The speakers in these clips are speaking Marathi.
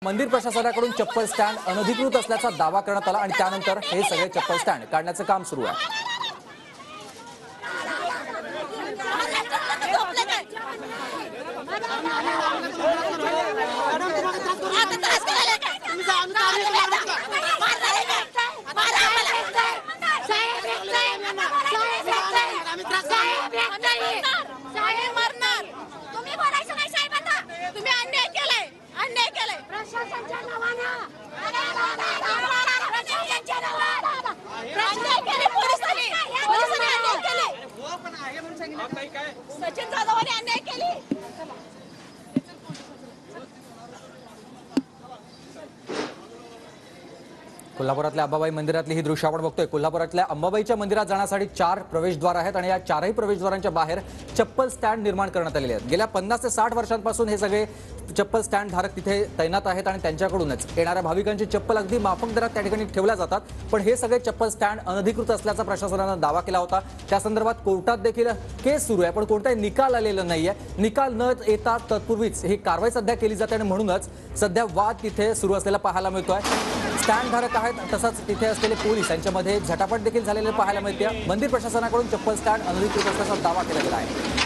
मंदिर प्रशासनाकडून चप्पल स्टँड अनधिकृत असल्याचा दावा करण्यात आला आणि त्यानंतर हे सगळे चप्पल स्टँड काढण्याचं काम सुरू आहे। सचिन जाधवांनी अन्याय केली। कोल्हापुरातल्या अंबाबाई मंदिरातली ही दृश्य आपण बघतोय। कोल्हापुरातल्या अंबाबाईच्या मंदिरात जाण्यासाठी 4 प्रवेशद्वार आहेत आणि या 4ही प्रवेशद्वारांच्या बाहेर चप्पल स्टँड निर्माण करण्यात आलेले आहेत। गेल्या 50 ते 60 वर्षांपासून हे सगळे चप्पल स्टँड धारक तिथे तैनात आहेत आणि त्यांच्याकडूनच येणाऱ्या भाविकांची चप्पल अगदी माफक दरात त्या ठिकाणी ठेवल्या जातात। पण हे सगळे चप्पल स्टँड अनधिकृत असल्याचा प्रशासनानं दावा केला होता। त्या संदर्भात कोर्टात देखील केस सुरू आहे, पण कोणताही निकाल आलेला नाहीये। निकाल न येता तत्पूर्वीच ही कारवाई सध्या केली जाते आणि म्हणूनच सध्या वाद तिथे सुरू असलेला पाहायला मिळतोय। स्टँड धारक आहेत, तसंच तिथे असलेले पोलीस यांच्यामध्ये झटापट देखील झालेले पाहायला मिळते। मंदिर प्रशासनाकडून चप्पल स्टँड अनधिकृत असल्याचा दावा केला गेला आहे।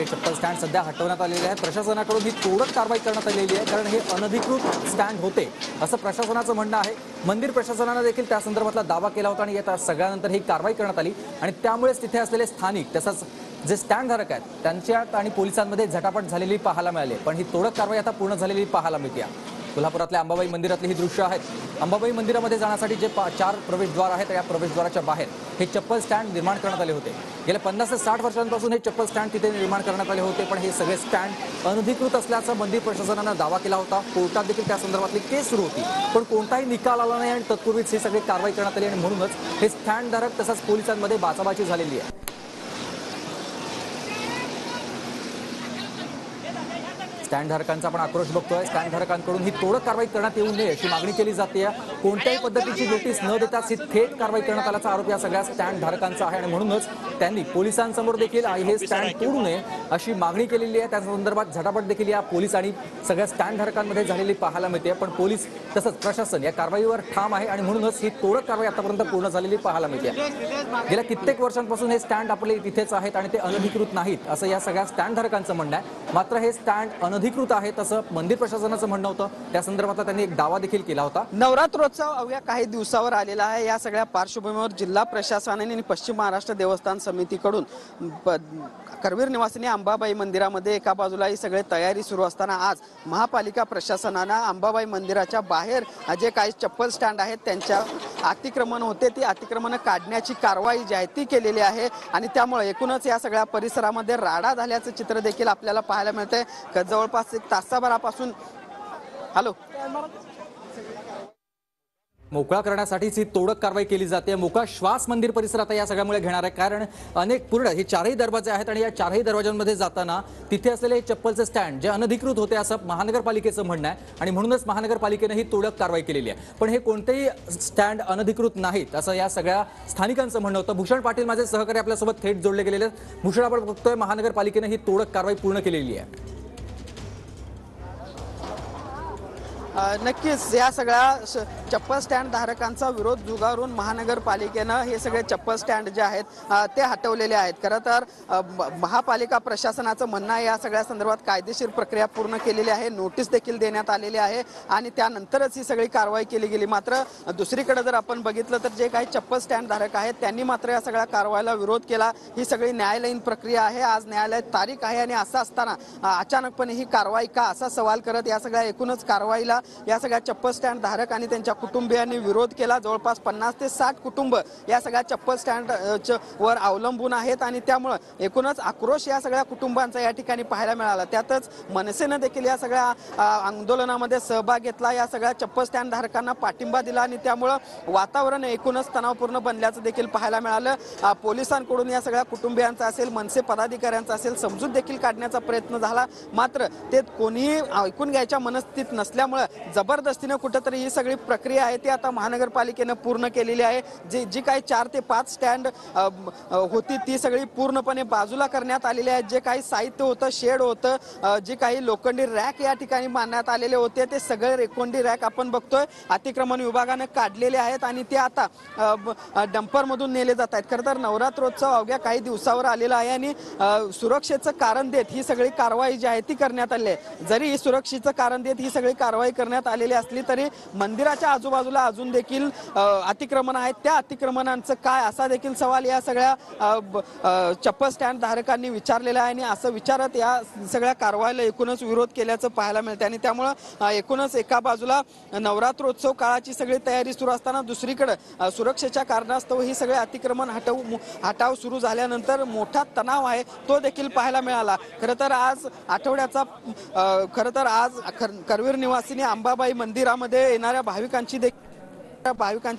चप्पल स्टँड सध्या हटवण्यात आलेले आहेत। प्रशासनाकडून ही तोडक कारवाई करण्यात आलेली आहे, कारण हे अनधिकृत स्टँड होते असं प्रशासनाचं म्हणणं आहे। मंदिर प्रशासनाने देखील त्या संदर्भातला दावा केला होता आणि या सगळ्यानंतर ही कारवाई करण्यात आली आणि त्यामुळेच तिथे असलेले स्थानिक तसंच जे स्टँड धारक आहेत त्यांच्यात आणि पोलिसांमध्ये झटापट झालेली पाहायला मिळाली। पण ही तोडक कारवाई आता पूर्ण झालेली पाहायला मिळते। कोल्हापुरातल्या अंबाबाई मंदिरातली ही दृश्य आहेत। अंबाबाई मंदिरामध्ये जाण्यासाठी जे 4 प्रवेशद्वार आहेत, या प्रवेशद्वाराच्या बाहेर हे चप्पल स्टँड निर्माण करण्यात आले होते। गेल्या 50 ते 60 वर्षांपासून हे चप्पल स्टँड तिथे निर्माण करण्यात आले होते, पण हे सगळे स्टँड अनधिकृत असल्याचा मंदिर प्रशासनानं दावा केला होता। कोर्टात देखील त्या संदर्भातली केस सुरू होती, पण कोणताही निकाल आला नाही आणि तत्पूर्वीच ही सगळी कारवाई करण्यात आली आणि म्हणूनच हे स्टँड धारक तसंच पोलिसांमध्ये बाचाबाची झालेली आहे। स्टँड धारकांचा आपण आक्रोश बघतोय। स्टँड धारकांकडून ही तोडक कारवाई करण्यात येऊ नये अशी मागणी केली जाते। कोणत्याही पद्धतीची नोटीस न देताच ही थेट कारवाई करण्यात आल्याचा आरोप या सगळ्या स्टँड धारकांचा आहे आणि म्हणूनच त्यांनी पोलिसांसमोर देखील हे स्टँड तोडू नये अशी मागणी केलेली आहे। त्या संदर्भात झटापट देखील या पोलीस आणि सगळ्या स्टँड धारकांमध्ये झालेली पाहायला मिळते। पण पोलीस तसंच प्रशासन या कारवाईवर ठाम आहे आणि म्हणूनच ही तोडक कारवाई आतापर्यंत पूर्ण झालेली पाहायला मिळते। गेल्या कित्येक वर्षांपासून हे स्टँड आपले तिथेच आहेत आणि ते अनधिकृत नाहीत असं या सगळ्या स्टँड धारकांचं म्हणणं आहे। मात्र हे स्टँड अनधिकृत आहे तसं मंदिर प्रशासनाचं म्हणणं होतं। त्या संदर्भात त्यांनी एक दावा देखील केला होता। नवरात्रोत्सव अवघ्या काही दिवसावर आलेला आहे। या सगळ्या पार्श्वभूमीवर जिल्हा प्रशासनाने आणि पश्चिम महाराष्ट्र देवस्थान समितीकडून करवीर निवासिनी अंबाबाई मंदिरामध्ये एका बाजूला ही सगळी तयारी सुरू असताना आज महापालिका प्रशासनानं अंबाबाई मंदिराच्या बाहेर जे काही चप्पल स्टँड आहेत त्यांच्या अतिक्रमण होते ती अतिक्रमण काढण्याची कारवाई जी आहे ती केलेली आहे आणि त्यामुळे एकूणच या सगळ्या परिसरामध्ये राडा झाल्याचं चित्र देखील आपल्याला पाहायला मिळतंय। जवळपास 1 तासाभरापासून मोकळा करण्यासाठीच ही तोडक कारवाई केली जाते। मोकळा श्वास मंदिर परिसरात या सगळ्यामुळे घेणार आहे, कारण अनेक पूर्ण हे 4ही दरवाजे आहेत आणि या 4ही दरवाजांमध्ये जाताना तिथे असलेले चप्पलचे स्टँड जे अनधिकृत होते असं महानगरपालिकेचं म्हणणं आहे आणि म्हणूनच महानगरपालिकेने ही तोडक कारवाई केलेली आहे। पण हे कोणतेही स्टँड अनधिकृत नाहीत असं या सगळ्या स्थानिकांचं म्हणणं होतं। भूषण पाटील माझे सहकारी आपल्यासोबत थेट जोडले गेलेले आहेत। भूषण, आपण बघतोय महानगरपालिकेने ही तोडक कारवाई पूर्ण केलेली आहे। नक्कीच या सगळ्या चप्पल स्टँड धारकांचा विरोध झुगारून महानगरपालिकेनं हे सगळे चप्पल स्टँड जे आहेत ते हटवलेले आहेत। खरं तर महापालिका प्रशासनाचं म्हणणं आहे या सगळ्या संदर्भात कायदेशीर प्रक्रिया पूर्ण केलेली आहे, नोटीस देखील देण्यात आलेली आहे आणि त्यानंतरच ही सगळी कारवाई केली गेली। मात्र दुसरीकडे जर आपण बघितलं तर जे काही चप्पल स्टँड धारक आहेत त्यांनी मात्र या सगळ्या कारवाईला विरोध केला। ही सगळी न्यायालयीन प्रक्रिया आहे, आज न्यायालयात तारीख आहे आणि असं असताना अचानकपणे ही कारवाई का असा सवाल करत या सगळ्या एकूणच कारवाईला या सगळ्या चप्पल स्टँड धारक आणि त्यांच्या कुटुंबियांनी विरोध केला। जवळपास 50 ते 60 कुटुंब या सगळ्या चप्पल स्टँड वर अवलंबून आहेत आणि त्यामुळे एकूणच आक्रोश या सगळ्या कुटुंबांचा या ठिकाणी पाहायला मिळाला। त्यातच मनसेनं देखील या सगळ्या आंदोलनामध्ये सहभाग घेतला, या सगळ्या चप्पल स्टँड धारकांना पाठिंबा दिला आणि त्यामुळे वातावरण एकूणच तणावपूर्ण बनल्याचं देखील पाहायला मिळालं। पोलिसांकडून या सगळ्या कुटुंबियांचा असेल, मनसे पदाधिकाऱ्यांचा असेल समजूत देखील काढण्याचा प्रयत्न झाला, मात्र ते कोणीही ऐकून घ्यायच्या मनस्थितीत नसल्यामुळे जबरदस्तीने कुठेतरी ही सगळी प्रक्रिया आहे ती आता महानगरपालिकेनं पूर्ण केलेली आहे। जी काही 4 ते 5 स्टँड होती ती सगळी पूर्णपणे बाजूला करण्यात आलेली आहे। जे काही साहित्य होतं, शेड होतं, जे काही लोखंडी रॅक या ठिकाणी मांडण्यात आलेले होते ते सगळे लोखंडी रॅक आपण बघतोय अतिक्रमण विभागानं काढलेले आहेत आणि ते आता डंपर मधून नेले जात आहेत। खरं तर नवरात्रोत्सव अवघ्या काही दिवसावर आलेला आहे आणि सुरक्षेचं कारण देत ही सगळी कारवाई जी आहे ती करण्यात आली आहे। जरी ही सुरक्षेचं कारण देत ही सगळी कारवाई करण्यात आलेली असली तरी मंदिराच्या आजूबाजूला अजून देखील अतिक्रमण आहेत, त्या अतिक्रमणांचं काय असा देखील सवाल या सगळ्या चप्पल स्टँड धारकांनी विचारलेला आहे आणि असं विचारत या सगळ्या कारवाईला एकूणच विरोध केल्याचं पाहायला मिळते आणि त्यामुळं एकूणच एका बाजूला नवरात्रोत्सव काळाची सगळी तयारी सुरू असताना दुसरीकडे सुरक्षेच्या कारणास्तव ही सगळे अतिक्रमण हटाव सुरू झाल्यानंतर मोठा तणाव आहे तो देखील पाहायला मिळाला। खरं तर आज आठवड्याचा करवीर निवासिनी अंबाबाई मंदिरामध्ये येणाऱ्या भाविकांची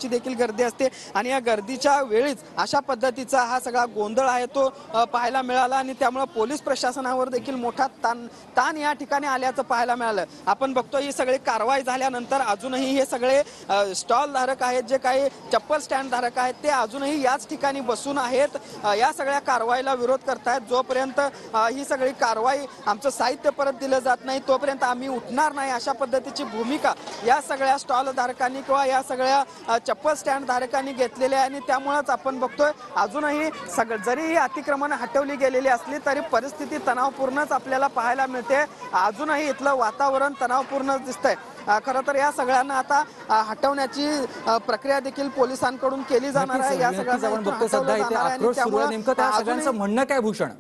देखील गर्दी असते आणि या गर्दीच्या वेळीच अशा पद्धतीचा हा सगळा गोंधळ आहे तो पाहायला मिळाला आणि त्यामुळे पोलीस प्रशासनावर देखील मोठा ताण या ठिकाणी आल्याचं पाहायला मिळालं। आपण बघतो ही सगळी कारवाई झाल्यानंतर अजूनही हे सगळे स्टॉल धारक आहेत, जे काही चप्पल स्टँड धारक आहेत ते अजूनही याच ठिकाणी बसून आहेत, या सगळ्या कारवाईला विरोध करतायत। जोपर्यंत ही सगळी कारवाई आमचं साहित्य परत दिलं जात नाही तोपर्यंत आम्ही उठणार नाही अशा पद्धतीची भूमिका या सगळ्या स्टॉल धारकांनी किंवा या सगळ्या चप्पल स्टँड धारकांनी घेतलेले आहे आणि त्यामुळेच आपण बघतोय अजूनही जरी ही अतिक्रमण हटवली गेलेली असली तरी परिस्थिती तणावपूर्णच आपल्याला पाहायला मिळते। अजूनही इथलं वातावरण तणावपूर्ण दिसतंय। खरं तर या सगळ्यांना आता हटवण्याची प्रक्रिया देखील पोलिसांकडून केली जाणार आहे। या सगळ्यांना नेमकं त्या सगळ्यांचं म्हणणं काय भूषण?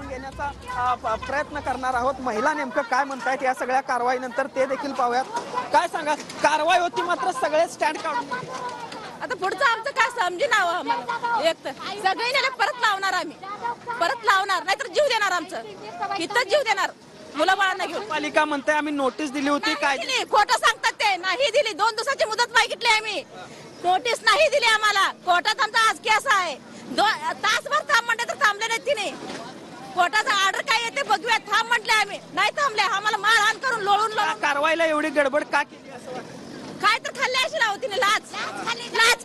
घेण्याचा प्रयत्न करणार आहोत। महिला नेमकं काय म्हणतायत या सगळ्या कारवाईनंतर ते देखील पाहूयात। काय सांगा, कारवाई होती मात्र सगळे स्टँड काढून आता पुढचं आमचं काय समजी नाव आम्हाला एक तर सगळ्यांना परत लावणार, आम्ही परत लावणार नाहीतर जीव देणार, आमचं इथंच जीव देणार मुलं बाळांना घेऊन। पालिका म्हणते आम्ही नोटीस दिली होती, काय खोटं सांगतात ते, नाही दिली। 2 दिवसाची मुदत मागितली आम्ही, नोटीस नाही दिली आम्हाला। कोर्टात आमचा आज केस आहे, तासभर थांब म्हणते तर थांबले नाहीत तिने। कोर्टाचा ऑर्डर काय येते बघूया, थांब म्हटले आम्ही, नाही थांबले। आम्हाला मारहाण करून लोळून कारवाईला एवढी गडबड का केली? काय तर खाल्ले असेल अहो तिने, लाच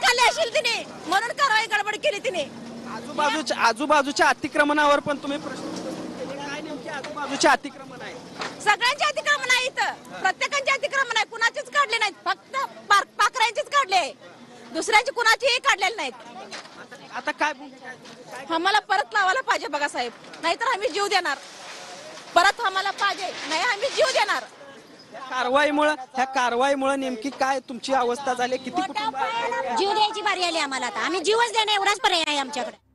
खाल्ली असेल तिने, म्हणून कारवाई गडबड केली तिने। आजूबाजूच्या अतिक्रमणावर पण तुम्ही प्रश्न केले, काय नेमके आजूबाजूचे अतिक्रमण आहे? सगळ्यांचे अतिक्रमण आहे इथं, प्रत्येकांचे अतिक्रमण आहे, कुणाचेच काढले नाहीत, फक्त पाखरांचेच काढले, दुसऱ्यांचे कुणाचेही काढलेले नाहीत। आता काय आम्हाला परत लावायला पाहिजे बघा साहेब, नाहीतर आम्ही जीव देणार। परत आम्हाला पाहिजे, नाही आम्ही जीव देणार। ह्या कारवाईमुळे नेमकी काय तुमची अवस्था झाली? किती कुटुंब जीव द्यायची बारी आली आम्हाला, आता आम्ही जीवच देणार एवढाच पर्याय आहे आमच्याकडे।